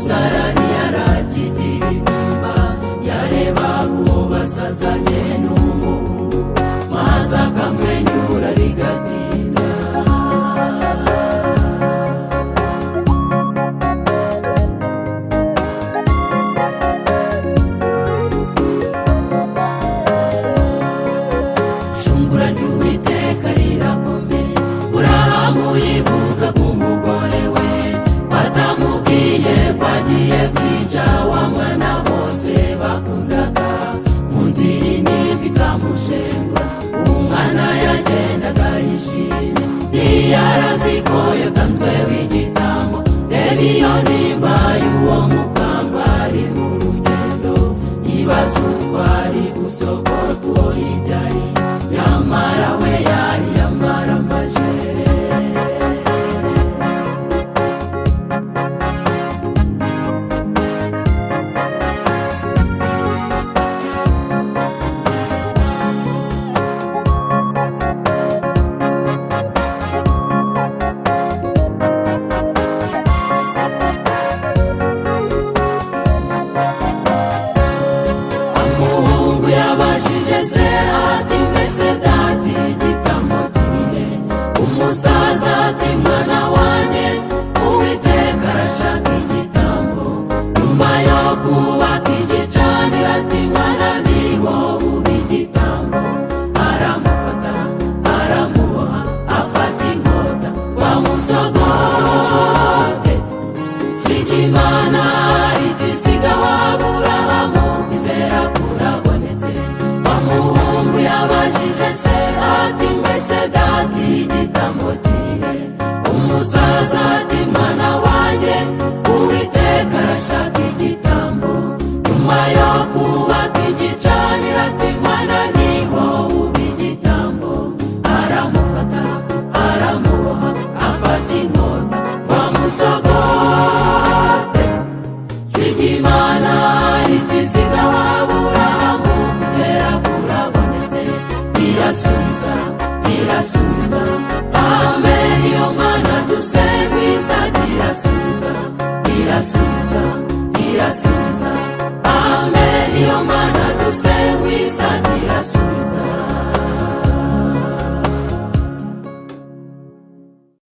umusarani yarakigira intimba, yareba uwo basazanye n'umuhungu, maze akamwenyura bigatinda. Shungura ry'Uwiteka rirakomeye, Burahamu yibuka k'umugore we batamubwiye ko agiye kwica wa mwana bose bakundaga. Mu nzira intimba ikamushengura, umwana yagendaga yishimye, ntiyarazi ko yatanzweho igitambo. Reba iyo ntimba y'uwo mukambwe ari mu rugendo, yibaza uko ari gusogota uwo yibyariye, nyamara we yari yamaramaje. Umuhungu yabajije se ati mbese data igitambo kirihe? Umusaza ati mwana wanjye, Uwiteka arashaka igitambo. Nyuma yo kubaka igicaniro ati mwana ni wowe uba igitambo. Aramufata aramuboha, afata inkota bamusogote. Ijwi ry'Imana riti siga wa Aburahamu, kwizera kurabonetse. Wa muhungu yabajije se ati mbese data igitambo kirihe? Umusaza ati mwana wanjye, Uwiteka arashaka igitambo. Nyuma yo kubaka igicaniro ati mwana ni wowe uba igitambo. Aramufata aramuboha, afata inkota bamusogote. Ijwi ry'Imana riti siga wa Aburahamu, kwizera kurabonetse. Irasubiza irasubiza, amen. Iyo Mana dusenga izajya irasubiza irasubiza irasubiza, amen. Iyo Mana